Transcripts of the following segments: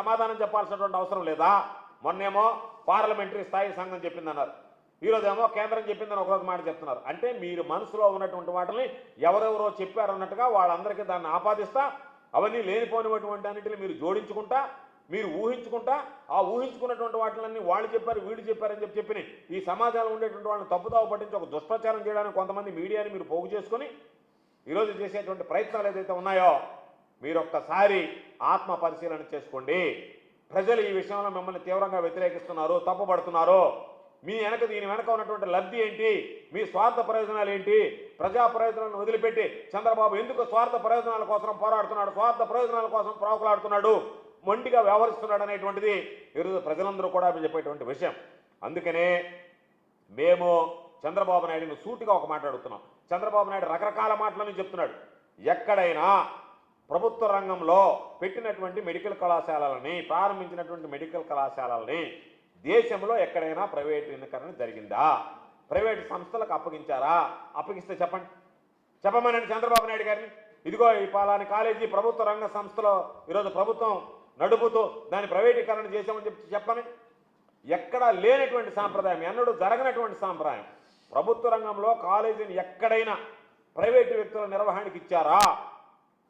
సమాధానం చెప్పాల్సినటువంటి అవసరం లేదా? మొన్నేమో పార్లమెంటరీ స్థాయి సంఘం చెప్పిందన్నారు, ఈరోజేమో కేంద్రం చెప్పిందని ఒకరోజు మాట చెప్తున్నారు. అంటే మీరు మనసులో ఉన్నటువంటి వాటిని ఎవరెవరో చెప్పారన్నట్టుగా వాళ్ళందరికీ దాన్ని ఆపాదిస్తా, అవన్నీ లేనిపోయినటువంటి అన్నింటిని మీరు జోడించుకుంటా, మీరు ఊహించుకుంటా, ఆ ఊహించుకున్నటువంటి వాటిలన్నీ వాళ్ళు చెప్పారు వీళ్ళు చెప్పారని చెప్పి ఈ సమాజంలో ఉండేటువంటి వాళ్ళని తప్పుదావ పట్టించి ఒక దుష్ప్రచారం చేయడానికి కొంతమంది మీడియాని మీరు పోగు చేసుకొని ఈరోజు చేసేటువంటి ప్రయత్నాలు ఏదైతే ఉన్నాయో మీరు ఒక్కసారి ఆత్మ పరిశీలన చేసుకోండి. ప్రజలు ఈ విషయంలో మిమ్మల్ని తీవ్రంగా వ్యతిరేకిస్తున్నారు, తప్పుపడుతున్నారు. మీ వెనక దీని వెనక ఉన్నటువంటి లబ్ధి ఏంటి, మీ స్వార్థ ప్రయోజనాలు ఏంటి? ప్రజా ప్రయోజనాలను వదిలిపెట్టి చంద్రబాబు ఎందుకు స్వార్థ ప్రయోజనాల కోసం పోరాడుతున్నాడు, స్వార్థ ప్రయోజనాల కోసం ప్రాకులాడుతున్నాడు, మొండిగా వ్యవహరిస్తున్నాడు అనేటువంటిది ఈరోజు ప్రజలందరూ కూడా చెప్పేటువంటి విషయం. అందుకనే మేము చంద్రబాబు నాయుడుని సూటిగా ఒక మాట అడుగుతున్నాం. చంద్రబాబు నాయుడు రకరకాల మాటలని చెప్తున్నాడు. ఎక్కడైనా ప్రభుత్వ రంగంలో పెట్టినటువంటి మెడికల్ కళాశాలలని, ప్రారంభించినటువంటి మెడికల్ కళాశాలలని దేశంలో ఎక్కడైనా ప్రైవేటీకరణ జరిగిందా? ప్రైవేటు సంస్థలకు అప్పగించారా? అప్పగిస్తే చెప్పండి, చెప్పమనండి చంద్రబాబు నాయుడు గారిని. ఇదిగో ఈ పలాని కాలేజీ ప్రభుత్వ రంగ సంస్థలో ఈరోజు ప్రభుత్వం నడుపుతూ దాన్ని ప్రైవేటీకరణ చేసామని చెప్పని. ఎక్కడా లేనటువంటి సాంప్రదాయం, ఎన్నడూ జరగనటువంటి సాంప్రదాయం. ప్రభుత్వ రంగంలో కాలేజీని ఎక్కడైనా ప్రైవేటు వ్యక్తుల నిర్వహణకి ఇచ్చారా?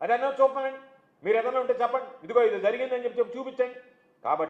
అదన్నా చూపమనండి. మీరు ఏదన్నా ఉంటే చెప్పండి, ఇదిగో ఇది జరిగిందని చెప్పి చూపించండి. కాబట్టి